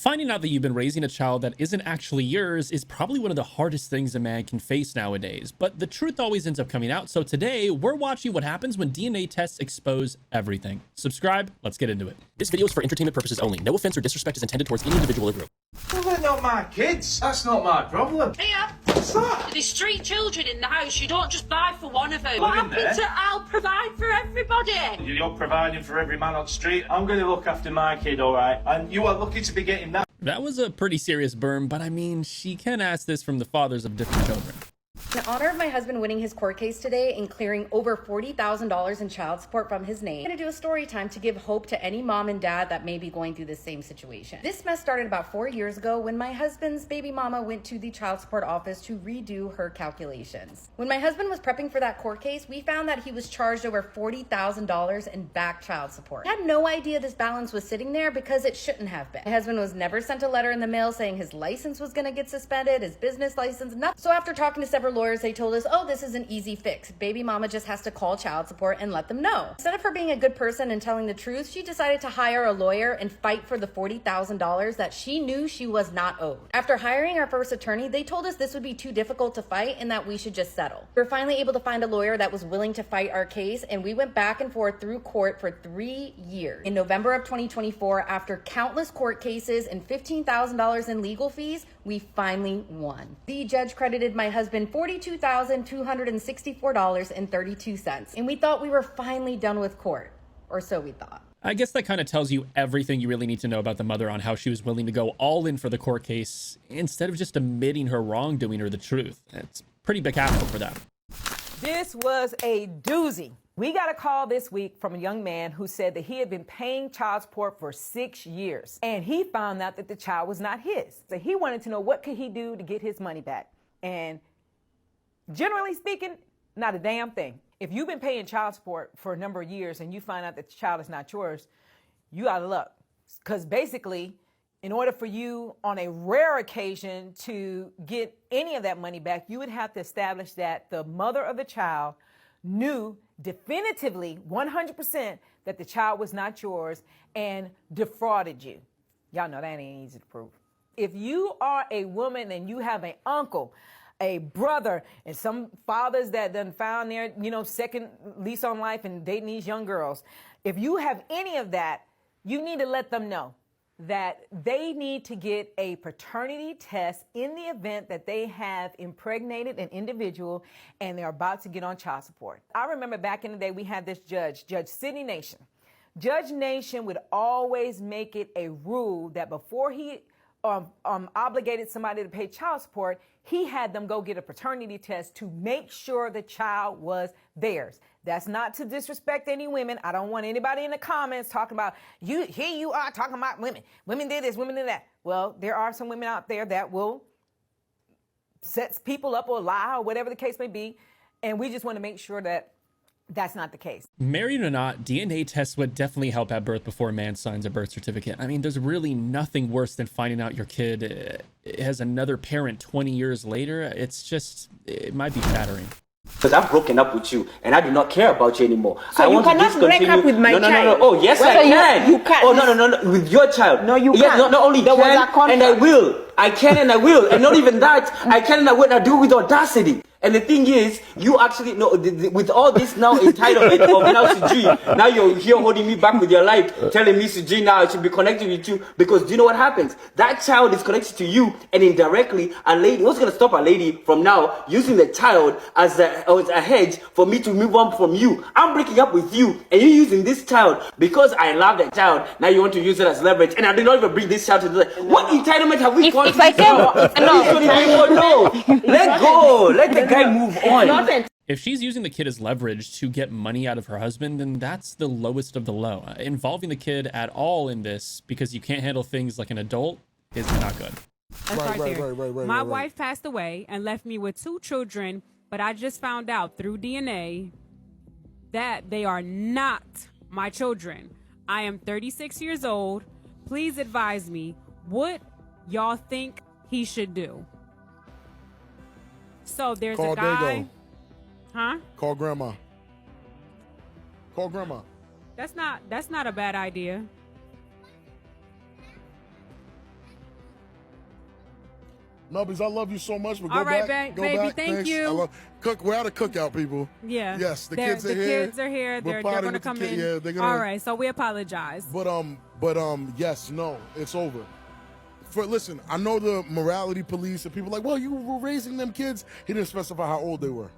Finding out that you've been raising a child that isn't actually yours is probably one of the hardest things a man can face nowadays, but the truth always ends up coming out. So today we're watching what happens when DNA tests expose everything. Subscribe, let's get into it. This video is for entertainment purposes only. No offense or disrespect is intended towards any individual or group. Well, they're not my kids. That's not my problem. Here. What's that? There's 3 children in the house. You don't just buy for one of them. Put What in happened there. to I'll provide for everybody? You're providing for every man on the street. I'm going to look after my kid, all right? And you are lucky to be getting that. That was a pretty serious burn, but I mean, she can ask this from the fathers of different children. In honor of my husband winning his court case today and clearing over $40,000 in child support from his name, I'm going to do a story time to give hope to any mom and dad that may be going through the same situation. This mess started about 4 years ago when my husband's baby mama went to the child support office to redo her calculations. When my husband was prepping for that court case, we found that he was charged over $40,000 in back child support. I had no idea this balance was sitting there because it shouldn't have been. My husband was never sent a letter in the mail saying his license was going to get suspended, his business license, nothing. So after talking to several lawyers, they told us, oh, this is an easy fix. Baby mama just has to call child support and let them know. Instead of her being a good person and telling the truth, she decided to hire a lawyer and fight for the $40,000 that she knew she was not owed. After hiring our first attorney, they told us this would be too difficult to fight and that we should just settle. We were finally able to find a lawyer that was willing to fight our case, and we went back and forth through court for 3 years. In November of 2024, after countless court cases and $15,000 in legal fees, we finally won. The judge credited my husband $42,264.32, and we thought we were finally done with court, or so we thought. I guess that kind of tells you everything you really need to know about the mother on how she was willing to go all in for the court case instead of just admitting her wrongdoing or the truth. It's pretty big hassle for them. This was a doozy. We got a call this week from a young man who said that he had been paying child support for 6 years, and he found out that the child was not his. So he wanted to know what could he do to get his money back. And generally speaking, not a damn thing. If you've been paying child support for a number of years and you find out that the child is not yours, you out of luck. Because basically, in order for you on a rare occasion to get any of that money back, you would have to establish that the mother of the child knew definitively 100% that the child was not yours and defrauded you. Y'all know that ain't easy to prove. If you are a woman and you have an uncle, a brother, and some fathers that done found their, second lease on life and dating these young girls, if you have any of that, you need to let them know that they need to get a paternity test in the event that they have impregnated an individual and they're about to get on child support. I remember back in the day, we had this judge, Judge Sidney Nation. Judge Nation would always make it a rule that before he obligated somebody to pay child support, he had them go get a paternity test to make sure the child was theirs. That's not to disrespect any women. I don't want anybody in the comments talking about, here you are talking about women. Women did this, women did that. Well, there are some women out there that will set people up or lie or whatever the case may be. And we just want to make sure that that's not the case. Married or not, DNA tests would definitely help at birth before a man signs a birth certificate. I mean, there's really nothing worse than finding out your kid has another parent 20 years later. It might be shattering. Because I've broken up with you and I do not care about you anymore. So I you want to cannot break discontinue. up with my no. child. Oh, yes, Well, I so can. you can't. Oh, no. With your child. No, you yes, can't. Not only There was a can, contract. and I will. I can and I will. And not even that, I can and I will. I do it with audacity. And the thing is, you actually know, with all this now entitlement of now Suji, now you're here holding me back with your life, telling me Suji now I should be connected with you, because do you know what happens? That child is connected to you, and indirectly, a lady, what's going to stop a lady from now using the child as a hedge for me to move on from you? I'm breaking up with you, and you're using this child because I love that child. Now you want to use it as leverage, and I did not even bring this child to the What entitlement have we gone If I can, no. Let go. Let the guy move on. If she's using the kid as leverage to get money out of her husband, then that's the lowest of the low. Involving the kid at all in this because you can't handle things like an adult is not good. My wife passed away and left me with 2 children, but I just found out through DNA that they are not my children. I am 36 years old. Please advise me what y'all think he should do. So there's a guy. Dago. Huh? Call grandma. Call grandma. That's not a bad idea. Melbies, I love you so much. But All go right, back. Go baby, back. thank Thanks. you. We're at a cookout, people. Yeah. Yes, the kids are here. The kids are here. They're going to come in. Yeah, they're gonna. All right, so we apologize. But yes, no, it's over. Listen, I know the morality police and people like, well, you were raising them kids. He didn't specify how old they were.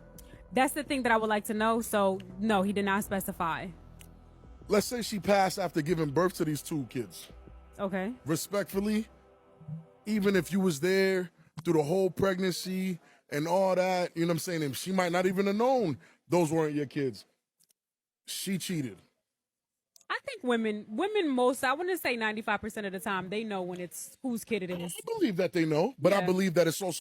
That's the thing that I would like to know. So no, he did not specify. Let's say she passed after giving birth to these 2 kids. Okay. Respectfully, even if you was there through the whole pregnancy and all that, you know what I'm saying? And she might not even have known those weren't your kids. She cheated. I think women I wouldn't say 95% of the time, they know when it's whose kid it is. I believe that they know, but I believe that it's so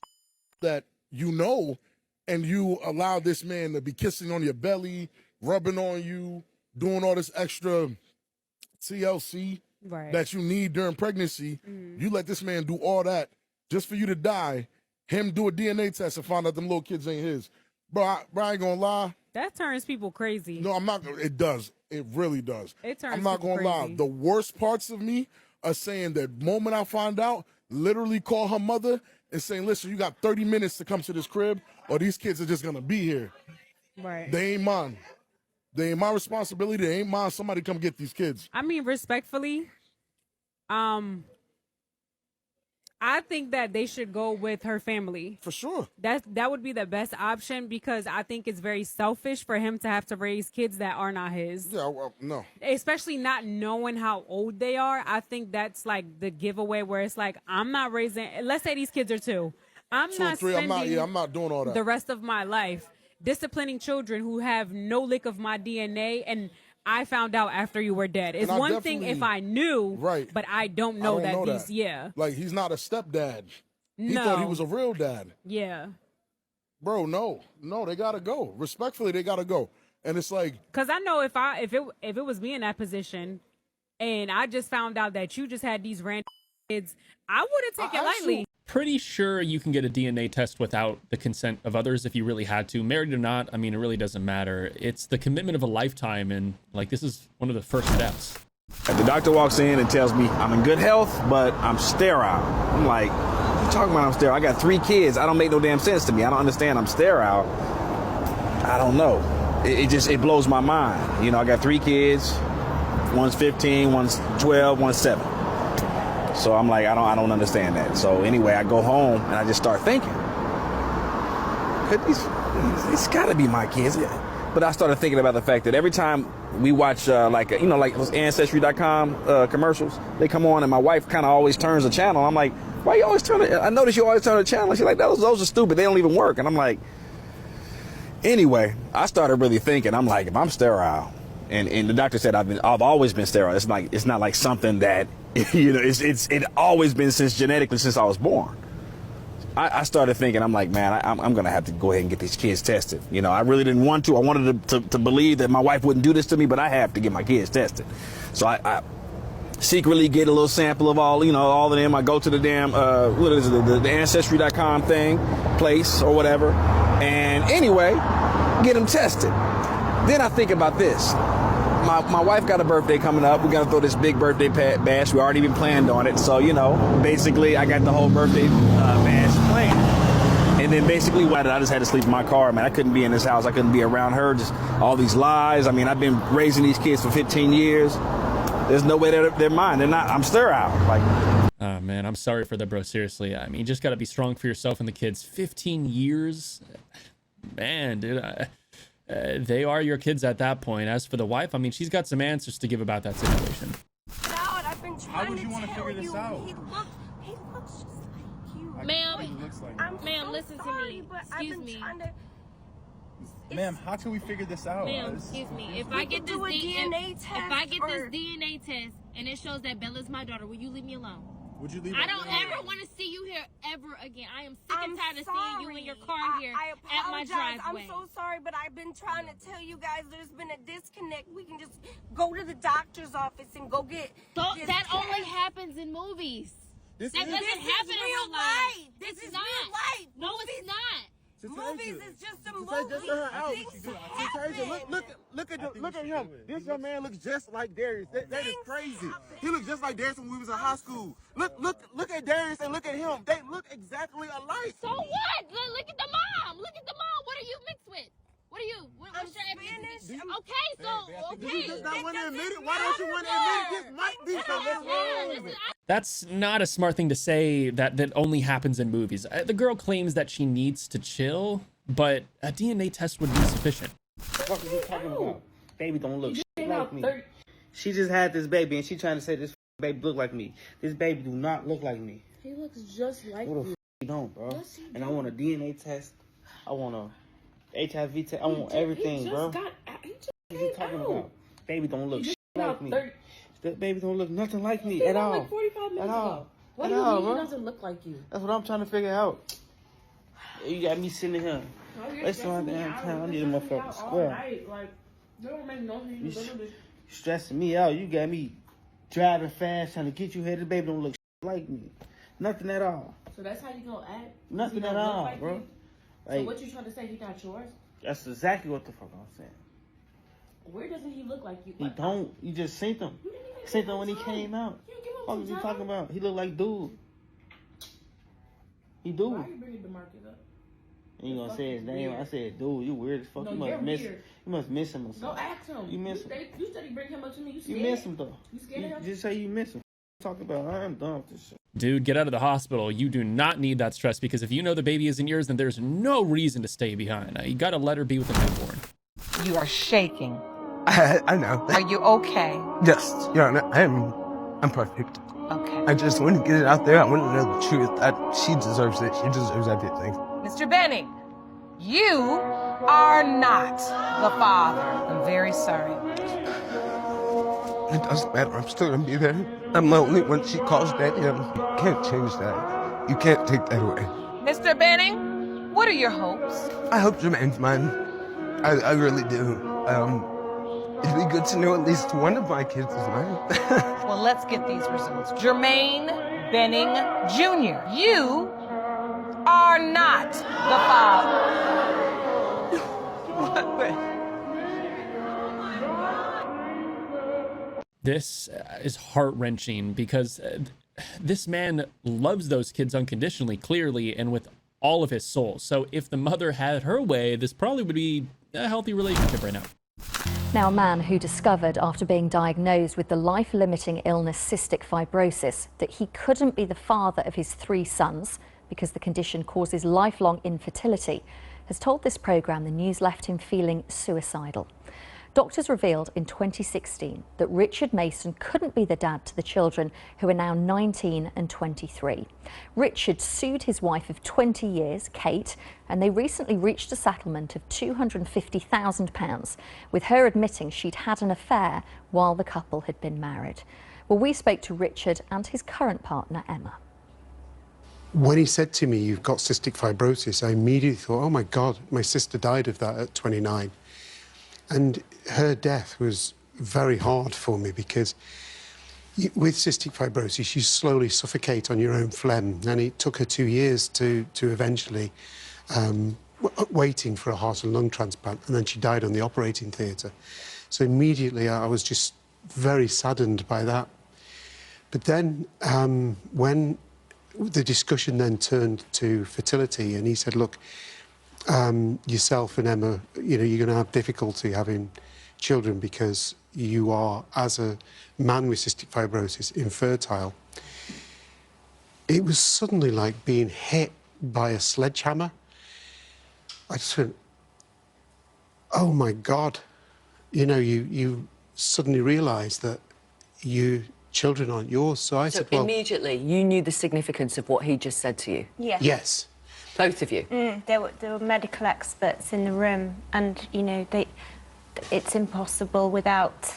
that you know, and you allow this man to be kissing on your belly, rubbing on you, doing all this extra TLC that you need during pregnancy. You let this man do all that just for you to die, him do a DNA test and find out them little kids ain't his. Bro, I ain't gonna lie. That turns people crazy. No, I'm not. It does. It really does. It turns I'm not people gonna lie. crazy. The worst parts of me are saying that moment I find out, literally call her mother and saying, listen, you got 30 minutes to come to this crib or these kids are just gonna be here. Right. They ain't mine. They ain't my responsibility. They ain't mine. Somebody come get these kids. I mean, respectfully, I think that they should go with her family. For sure. That would be the best option because I think it's very selfish for him to have to raise kids that are not his. Yeah, well, no. Especially not knowing how old they are. I think that's like the giveaway where it's like, I'm not raising, let's say these kids are 2. I'm 2 not or 3. spending I'm not doing all that. the rest of my life disciplining children who have no lick of my DNA, and I found out after you were dead. It's one thing if I knew, but I don't know that. Yeah. Like, he's not a stepdad. He No. thought he was a real dad. Yeah. Bro, no, they gotta go. Respectfully, they gotta go. And it's like, because I know if it was me in that position, and I just found out that you just had these random kids, I wouldn't take it lightly. Pretty sure you can get a DNA test without the consent of others if you really had to. Married or not, I mean, it really doesn't matter. It's the commitment of a lifetime, and like this is one of the first steps. The doctor walks in and tells me I'm in good health, but I'm sterile. I'm like, what you talking about I'm sterile? I got 3 kids. I don't make no damn sense to me. I don't understand I'm sterile. I don't know. It blows my mind. You know, I got 3 kids. One's 15, one's 12, one's 7. So I'm like, I don't understand that. So anyway, I go home and I just start thinking, it's got to be my kids. But I started thinking about the fact that every time we watch like those Ancestry.com commercials, they come on and my wife kind of always turns the channel. I'm like, why you always turn it? I notice you always turn the channel. She's like, those are stupid. They don't even work. And I'm like, anyway, I started really thinking. I'm like, if I'm sterile, and the doctor said I've always been sterile. It's not like something that it always been genetically since I was born. I started thinking, I'm like, man, I'm gonna have to go ahead and get these kids tested. You know, I really didn't want to. I wanted to believe that my wife wouldn't do this to me, but I have to get my kids tested. So I secretly get a little sample of all of them. I go to the damn the Ancestry.com place or whatever, and anyway, get them tested. Then I think about this. My wife got a birthday coming up. We got to throw this big birthday bash. We already been planned on it. So, basically I got the whole birthday bash planned. And then basically I just had to sleep in my car. Man, I couldn't be in this house. I couldn't be around her. Just all these lies. I mean, I've been raising these kids for 15 years. There's no way they're mine. They're not. I'm sterile. Oh, man, I'm sorry for that, bro. Seriously. I mean, you just got to be strong for yourself and the kids. 15 years? Man, dude, they are your kids at that point. As for the wife, I mean, she's got some answers to give about that situation. I've been trying How would you want to figure this out? He looks just like you. Ma'am, listen to me. Excuse me. Ma'am, how can we figure this out? Ma'am, excuse me. If I get this DNA test and it shows that Bella's my daughter, will you leave me alone? Would you leave? I don't ever want to see you here ever again. I am sick and tired of seeing you in your car here at my driveway. I'm so sorry, but I've been trying to tell you guys there's been a disconnect. We can just go to the doctor's office and go get that only happens in movies. That doesn't happen in real life. This is real life. No, it's not. Movies is just a movie. Just her out. Look at him. This young man looks just like Darius. That is crazy. He looks just like Darius when we was in high school. Look at Darius and look at him. They look exactly alike. So what? Look at the mom. Look at the mom. What are you mixed with? What are you? What's your ethnicity? Okay, so okay. You just not want to admit it. Why don't you want to admit it? This might be something wrong with it. That's not a smart thing to say that only happens in movies. The girl claims that she needs to chill, but a DNA test would be sufficient. What are you talking about? Baby don't look like me. She just had this baby and she trying to say this baby look like me. This baby do not look like me. He looks just like What the you don't, bro? Yes, and I want a DNA test. I want a HIV test. I want everything, bro. What are you talking about? Baby don't look like me. That baby don't look nothing like me at all. Like 45 minutes ago. What do you mean he doesn't look like you? That's what I'm trying to figure out. You got me sitting here. That's my damn time. I need a motherfucker square. Like, they don't make no sense. You stressing me out. You got me driving fast, trying to get you here. This baby don't look like me. Nothing at all. So that's how you gonna act? Nothing at all, like bro. So what you trying to say? He not yours? That's exactly what the fuck I'm saying. Where doesn't he look like you? He don't. You just seen him. Seen him when he came out. What was you talking about? He look like dude. He dude. Why are you bringing DeMarcus up? You gonna say his name? I said, dude, you weird as fuck. No, you must miss him or something. Go ask him. You miss him. You said he bring him up to me. You scared? You miss him though. You scared of him? Just say you miss him. Talk about I'm done with this shit. Dude, get out of the hospital. You do not need that stress, because if you know the baby isn't yours, then there's no reason to stay behind. You gotta let her be with the newborn. You are shaking. I know. Are you okay? Yes, Your Honor, I'm perfect. Okay. I just want to get it out there. I want to know the truth. She deserves it. She deserves everything. Mr. Benning, you are not the father. I'm very sorry. It doesn't matter. I'm still going to be there. I'm the only one she calls daddy. You can't change that. You can't take that away. Mr. Benning, what are your hopes? I hope Jermaine's mine. I really do. It'd be good to know at least one of my kids is mine. Well, let's get these results. Jermaine Benning Jr., you are not the father. This is heart-wrenching, because this man loves those kids unconditionally, clearly, and with all of his soul. So if the mother had her way, this probably would be a healthy relationship right now. Now, a man who discovered after being diagnosed with the life-limiting illness cystic fibrosis that he couldn't be the father of his 3 sons because the condition causes lifelong infertility has told this programme the news left him feeling suicidal. Doctors revealed in 2016 that Richard Mason couldn't be the dad to the children, who are now 19 and 23. Richard sued his wife of 20 years, Kate, and they recently reached a settlement of £250,000, with her admitting she'd had an affair while the couple had been married. Well, we spoke to Richard and his current partner, Emma. When he said to me, "You've got cystic fibrosis," I immediately thought, oh my God, my sister died of that at 29. And her death was very hard for me, because with cystic fibrosis, you slowly suffocate on your own phlegm. And it took her 2 years to eventually, waiting for a heart and lung transplant. And then she died on the operating theatre. So immediately I was just very saddened by that. But then when the discussion then turned to fertility, and he said, look, yourself and Emma, you know, you're going to have difficulty having children because you are, as a man with cystic fibrosis, infertile. It was suddenly like being hit by a sledgehammer. I just went, oh my God. You know, you suddenly realise that your children aren't yours. So I said, well, immediately you knew the significance of what he just said to you? Yes. Yes. Both of you? There were medical experts in the room, and, you know, it's impossible without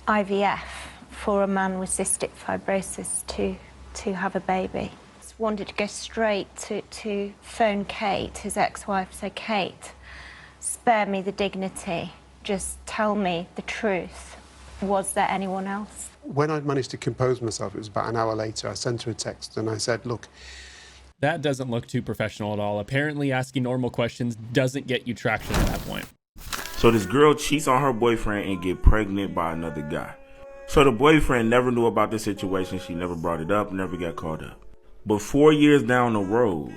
IVF for a man with cystic fibrosis to have a baby. Just wanted to go straight to phone Kate, his ex-wife, say, Kate, spare me the dignity, just tell me the truth. Was there anyone else? When I'd managed to compose myself, it was about an hour later, I sent her a text and I said, look, that doesn't look too professional at all. Apparently asking normal questions doesn't get you traction at that point. So this girl cheats on her boyfriend and get pregnant by another guy. So the boyfriend never knew about the situation. She never brought it up, never got called up. But 4 years down the road,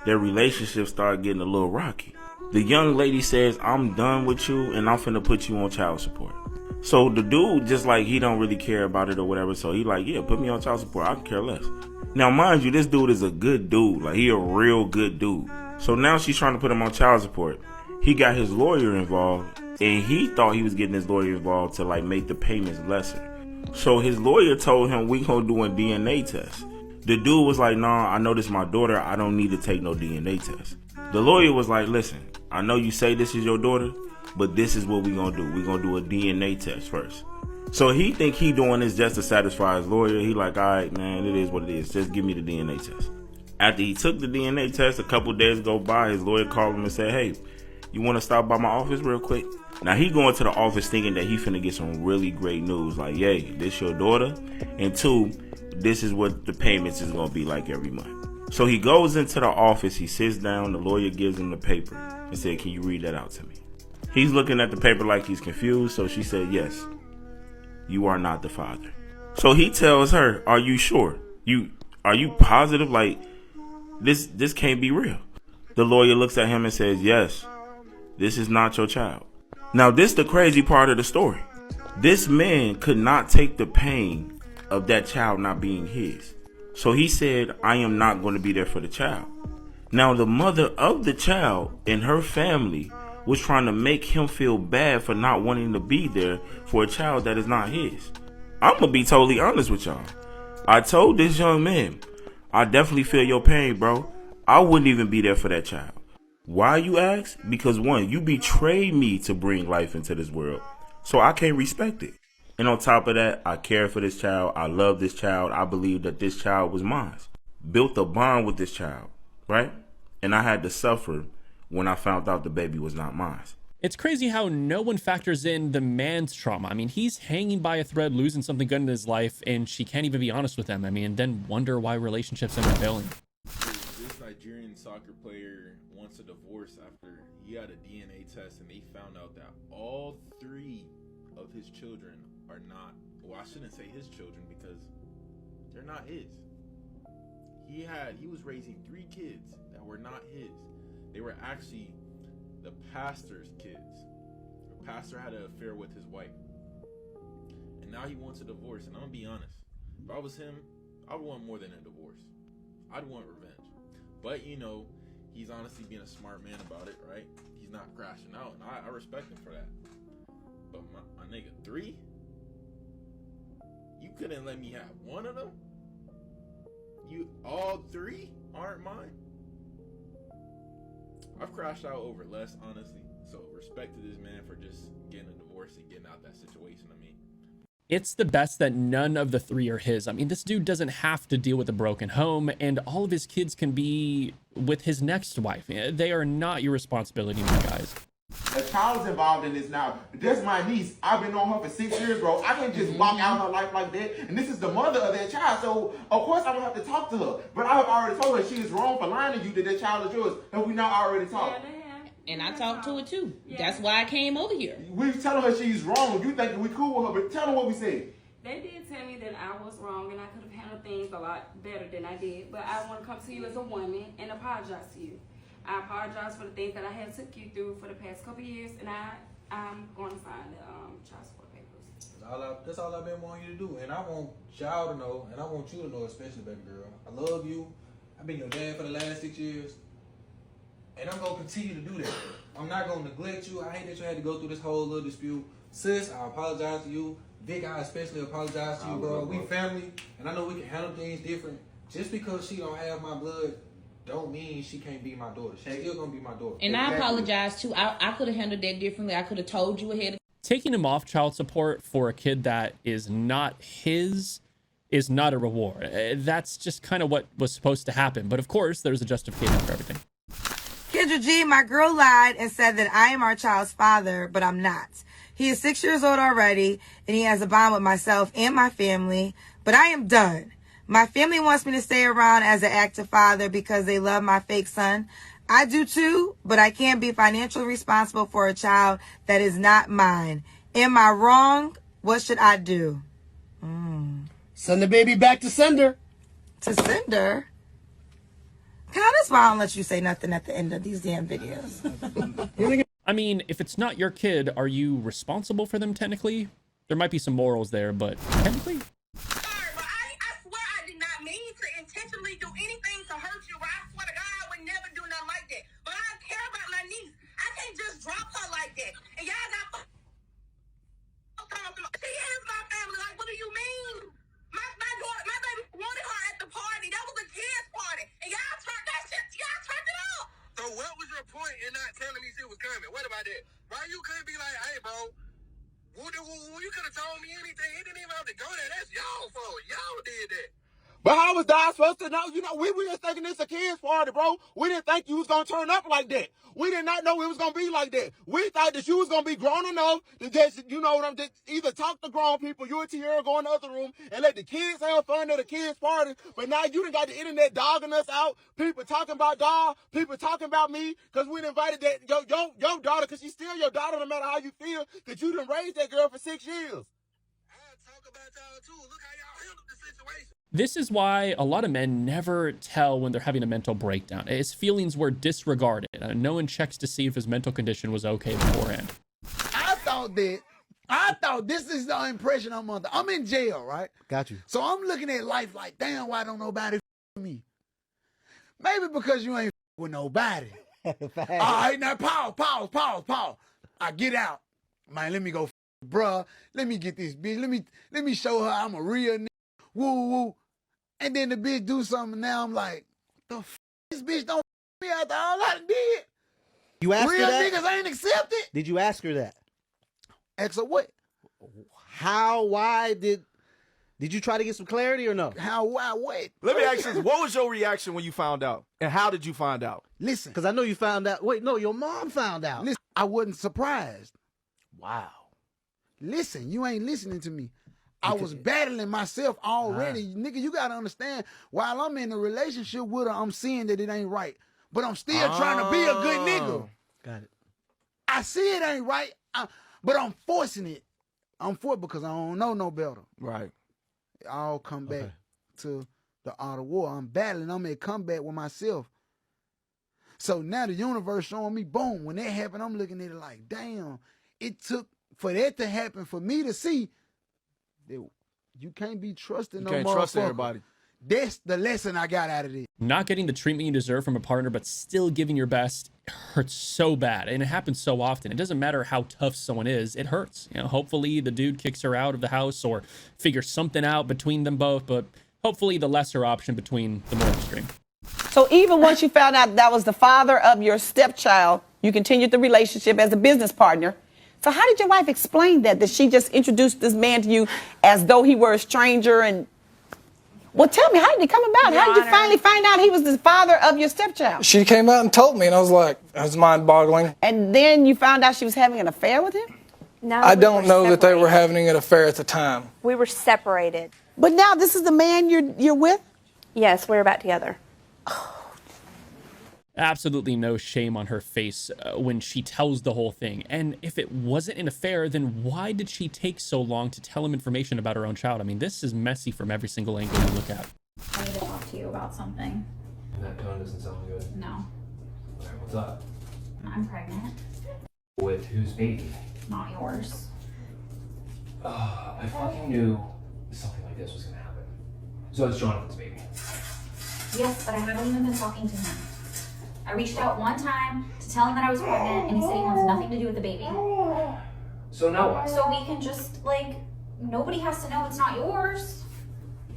their relationship started getting a little rocky. The young lady says, I'm done with you and I'm finna put you on child support. So the dude just like, he don't really care about it or whatever. So he like, yeah, put me on child support. I can care less. Now, mind you, this dude is a good dude. Like, he a real good dude. So now she's trying to put him on child support. He got his lawyer involved, and he thought he was getting his lawyer involved to like make the payments lesser. So his lawyer told him, we gonna do a DNA test. The dude was like, nah, I know this is my daughter. I don't need to take no DNA test. The lawyer was like, listen, I know you say this is your daughter, but this is what we gonna do. We gonna do a DNA test first. So he think he doing this just to satisfy his lawyer. He like, all right, man, it is what it is. Just give me the DNA test. After he took the DNA test, a couple days go by, his lawyer called him and said, hey, you want to stop by my office real quick? Now he going to the office thinking that he finna get some really great news. Like, yay, this your daughter? And 2, this is what the payments is gonna be like every month. So he goes into the office, he sits down, the lawyer gives him the paper and said, can you read that out to me? He's looking at the paper like he's confused, so she said, yes, you are not the father. So he tells her, are you sure? Are you positive? Like, this can't be real. The lawyer looks at him and says, yes, this is not your child. Now, this is the crazy part of the story. This man could not take the pain of that child not being his. So he said, I am not going to be there for the child. Now, the mother of the child and her family was trying to make him feel bad for not wanting to be there for a child that is not his. I'm going to be totally honest with y'all. I told this young man, I definitely feel your pain, bro. I wouldn't even be there for that child. Why, you ask? Because 1, you betrayed me to bring life into this world, so I can't respect it. And on top of that, I care for this child. I love this child. I believe that this child was mine. Built a bond with this child, right? And I had to suffer when I found out the baby was not mine. It's crazy how no one factors in the man's trauma. I mean, he's hanging by a thread, losing something good in his life, and she can't even be honest with him. I mean, and then wonder why relationships end up failing. This Nigerian soccer player wants a divorce after he had a DNA test and they found out that all 3 of his children are not, well, I shouldn't say his children because they're not his. He was raising 3 kids that were not his. They were actually the pastor's kids. The pastor had an affair with his wife. And now he wants a divorce. And I'm going to be honest. If I was him, I would want more than a divorce. I'd want revenge. But, you know, he's honestly being a smart man about it, right? He's not crashing out. And I respect him for that. But my nigga, 3? You couldn't let me have 1 of them? All 3 aren't mine? I've crashed out over less, honestly. So respect to this man for just getting a divorce and getting out that situation. I mean, it's the best that none of the 3 are his. I mean, this dude doesn't have to deal with a broken home, and all of his kids can be with his next wife. They are not your responsibility, my guys. A child's involved in this now. That's my niece. I've been on her for 6 years, bro. I can't just walk out her life like that. And this is the mother of that child. So, of course, I'm going to have to talk to her. But I have already told her she is wrong for lying to you that child is yours. And we now already talked. And I talked to her, too. That's why I came over here. We telling her she's wrong. You think we cool with her, but tell her what we said. They did tell me that I was wrong and I could have handled things a lot better than I did. But I want to come to you as a woman and apologize to you. I apologize for the things that I have took you through for the past couple of years, and I'm going to sign the child support papers. That's all I've been wanting you to do, and I want y'all to know, and I want you to know, especially, baby girl. I love you. I've been your dad for the last 6 years, and I'm gonna continue to do that. I'm not gonna neglect you. I hate that you had to go through this whole little dispute, sis. I apologize to you, Vic. I especially apologize to you, bro. We family, and I know we can handle things different. Just because she don't have my blood don't mean she can't be my daughter. She's still gonna be my daughter. And I apologize too. I could have handled that differently. I could have told you ahead of Taking him off child support for a kid that is not his is not a reward. That's just kind of what was supposed to happen. But of course, there's a justification for everything. Kendra G, my girl lied and said that I am our child's father, but I'm not. He is 6 years old already, and he has a bond with myself and my family, but I am done. My family wants me to stay around as an active father because they love my fake son. I do too, but I can't be financially responsible for a child that is not mine. Am I wrong? What should I do? Send the baby back to sender. to send her. God, that's why I don't let you say nothing at the end of these damn videos. I mean, if it's not your kid, are you responsible for them technically? There might be some morals there, but technically? But how was Dad supposed to know? You know, we were just thinking this a kid's party, bro. We didn't think you was gonna turn up like that. We did not know it was gonna be like that. We thought that you was gonna be grown enough to just, you know what I'm just either talk to grown people, you and Tierra go in the other room and let the kids have fun at the kids' party. But now you done got the internet dogging us out. People talking about dog, people talking about me, because we done invited that your daughter, because she's still your daughter no matter how you feel, because you done raised that girl for 6 years. This is why a lot of men never tell when they're having a mental breakdown. His feelings were disregarded. No one checks to see if his mental condition was okay beforehand. I thought this is the impression I'm under. I'm in jail, right? Got you. So I'm looking at life like, damn, why don't nobody with me? Maybe because you ain't with nobody. All right, now pause. I get out. Man, let me go, bruh. Let me get this bitch. Let me show her I'm a real nigga. Woo, woo. And then the bitch do something, and now I'm like, the this bitch don't me after all I did. You asked real her that? niggas ain't accepted. Did you ask her that? Ask her what? How, why did you try to get some clarity or no? How, why, what? Let me ask you this. What was your reaction when you found out? And how did you find out? Listen. Because I know you found out. Wait, no, your mom found out. Listen, I wasn't surprised. Wow. Listen, you ain't listening to me. I was battling myself already. Nigga, you got to understand, while I'm in a relationship with her, I'm seeing that it ain't right. But I'm still trying to be a good nigga. Got it. I see it ain't right, but I'm forcing it. I'm for it because I don't know no better. Right. I'll come back to the art of war. I'm battling. I'm at combat with myself. So now the universe showing me, boom, when that happened, I'm looking at it like, damn, it took for that to happen for me to see that you can't be trusting no motherfucker. You can't trust everybody. That's the lesson I got out of this. Not getting the treatment you deserve from a partner, but still giving your best hurts so bad. And it happens so often. It doesn't matter how tough someone is, it hurts. You know, hopefully the dude kicks her out of the house or figures something out between them both, but hopefully the lesser option between the more extreme. So even once you found out that was the father of your stepchild, you continued the relationship as a business partner. So how did your wife explain that? That she just introduced this man to you as though he were a stranger? And well, tell me, how did it come about? How did you finally find out he was the father of your stepchild? She came out and told me, and I was like, that was mind-boggling. And then you found out she was having an affair with him? No, I don't know that they were having an affair at the time. We were separated. But now this is the man you're with? Yes, we're back together. Absolutely no shame on her face when she tells the whole thing. And if it wasn't an affair, then why did she take so long to tell him information about her own child? I mean, this is messy from every single angle you look at. I need to talk to you about something. That tone doesn't sound good. No. All right, what's up? I'm pregnant. With whose baby? Not yours. I fucking knew something like this was gonna happen. So it's Jonathan's baby. Yes, but I haven't even been talking to him. I reached out one time to tell him that I was pregnant, and he said he wants nothing to do with the baby. So now what? So we can just, like, nobody has to know it's not yours.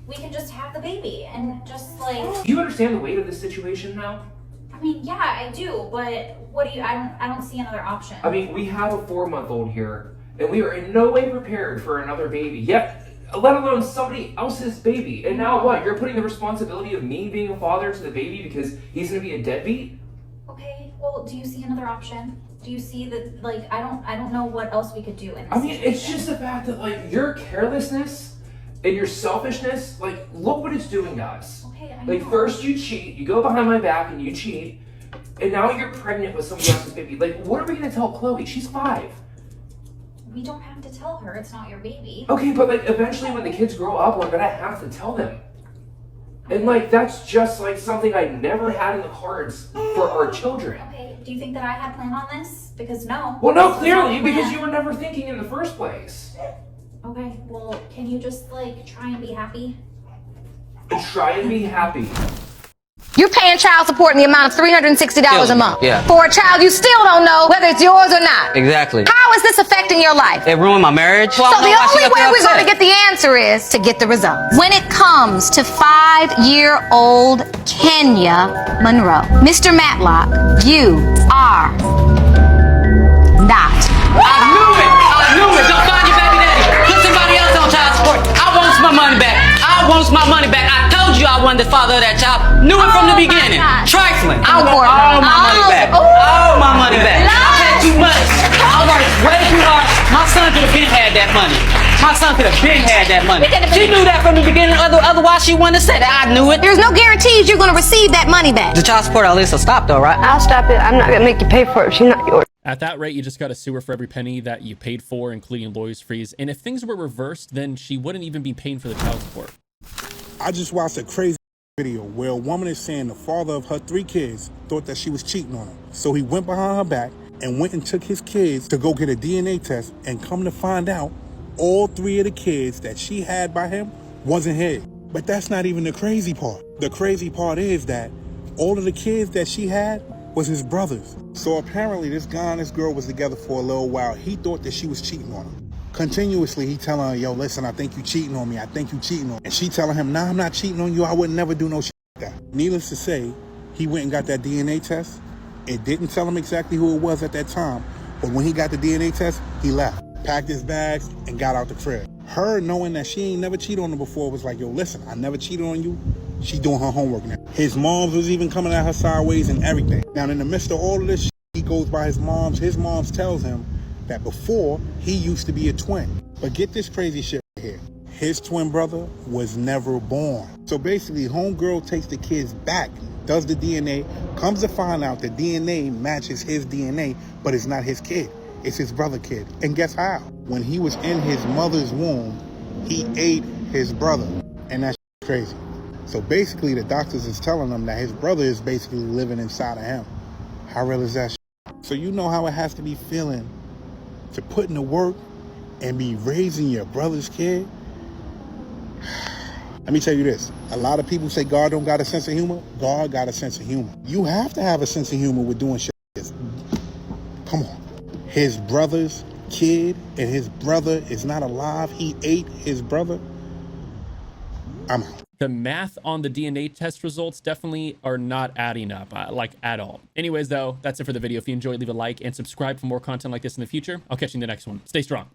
We can just have the baby and just, like... Do you understand the weight of this situation now? I mean, yeah, I do, but what do you... I don't see another option. I mean, we have a 4-month-old here, and we are in no way prepared for another baby. Yet, let alone somebody else's baby. And now what? You're putting the responsibility of me being a father to the baby because he's gonna be a deadbeat? Okay, well, do you see another option? Do you see that, like, I don't know what else we could do in this situation. It's just the fact that, like, your carelessness and your selfishness, like, look what it's doing to us. Okay, I Like, know. first you cheat, you go behind my back and you cheat, and now you're pregnant with somebody else's baby. Like, what are we gonna tell Chloe? She's 5. We don't have to tell her it's not your baby. Okay, but, like, eventually when the kids grow up, we're gonna have to tell them. And like, that's just like something I never had in the cards for our children. Okay, do you think that I had planned on this? Because no. Well, no, This was clearly, not because planned. you were never thinking in the first place. Okay, well, can you just like try and be happy? Try and be happy. You're paying child support in the amount of $360 a month. Yeah. For a child you still don't know whether it's yours or not. Exactly. How is this affecting your life? It ruined my marriage. So the only way we're going to get the answer is to get the results. When it comes to 5-year-old Kenya Monroe, Mr. Matlock, you are not. I knew it. Don't find your baby daddy. Put somebody else on child support. I want my money back. I want my money back. I told you I wasn't the father of that child. Knew it from the beginning. Trifling. I want all my money back. All my money back. I paid too much. I worked way too hard. My son could have been had that money. My son could have been had that money. She knew that from the beginning. Otherwise, she wouldn't have said it. I knew it. There's no guarantees you're going to receive that money back. The child support at least will stop though, right? I'll stop it. I'm not going to make you pay for it. She's not yours. At that rate, you just got to sue her for every penny that you paid for, including lawyer's fees. And if things were reversed, then she wouldn't even be paying for the child support. I just watched a crazy video where a woman is saying the father of her 3 kids thought that she was cheating on him. So he went behind her back and went and took his kids to go get a DNA test, and come to find out all 3 of the kids that she had by him wasn't his. But that's not even the crazy part. The crazy part is that all of the kids that she had was his brothers. So apparently this guy and this girl was together for a little while. He thought that she was cheating on him. Continuously, he telling her, yo, listen, I think you cheating on me. I think you cheating on me. And she telling him, nah, I'm not cheating on you. I would never do no shit like that. Needless to say, he went and got that DNA test. It didn't tell him exactly who it was at that time. But when he got the DNA test, he left, packed his bags, and got out the crib. Her knowing that she ain't never cheated on him before was like, yo, listen, I never cheated on you. She doing her homework now. His moms was even coming at her sideways and everything. Now, in the midst of all of this shit, he goes by his moms. His moms tells him that before, he used to be a twin. But get this crazy shit right here. His twin brother was never born. So basically, homegirl takes the kids back, does the DNA, comes to find out the DNA matches his DNA, but it's not his kid. It's his brother kid. And guess how? When he was in his mother's womb, he ate his brother. And that's crazy. So basically, the doctors is telling him that his brother is basically living inside of him. How real is that shit? So you know how it has to be feeling to put in the work and be raising your brother's kid? Let me tell you this. A lot of people say God don't got a sense of humor. God got a sense of humor. You have to have a sense of humor with doing shit like this. Come on. His brother's kid and his brother is not alive. He ate his brother. I'm out. The math on the DNA test results definitely are not adding up, like at all. Anyways, though, that's it for the video. If you enjoyed, leave a like and subscribe for more content like this in the future. I'll catch you in the next one. Stay strong.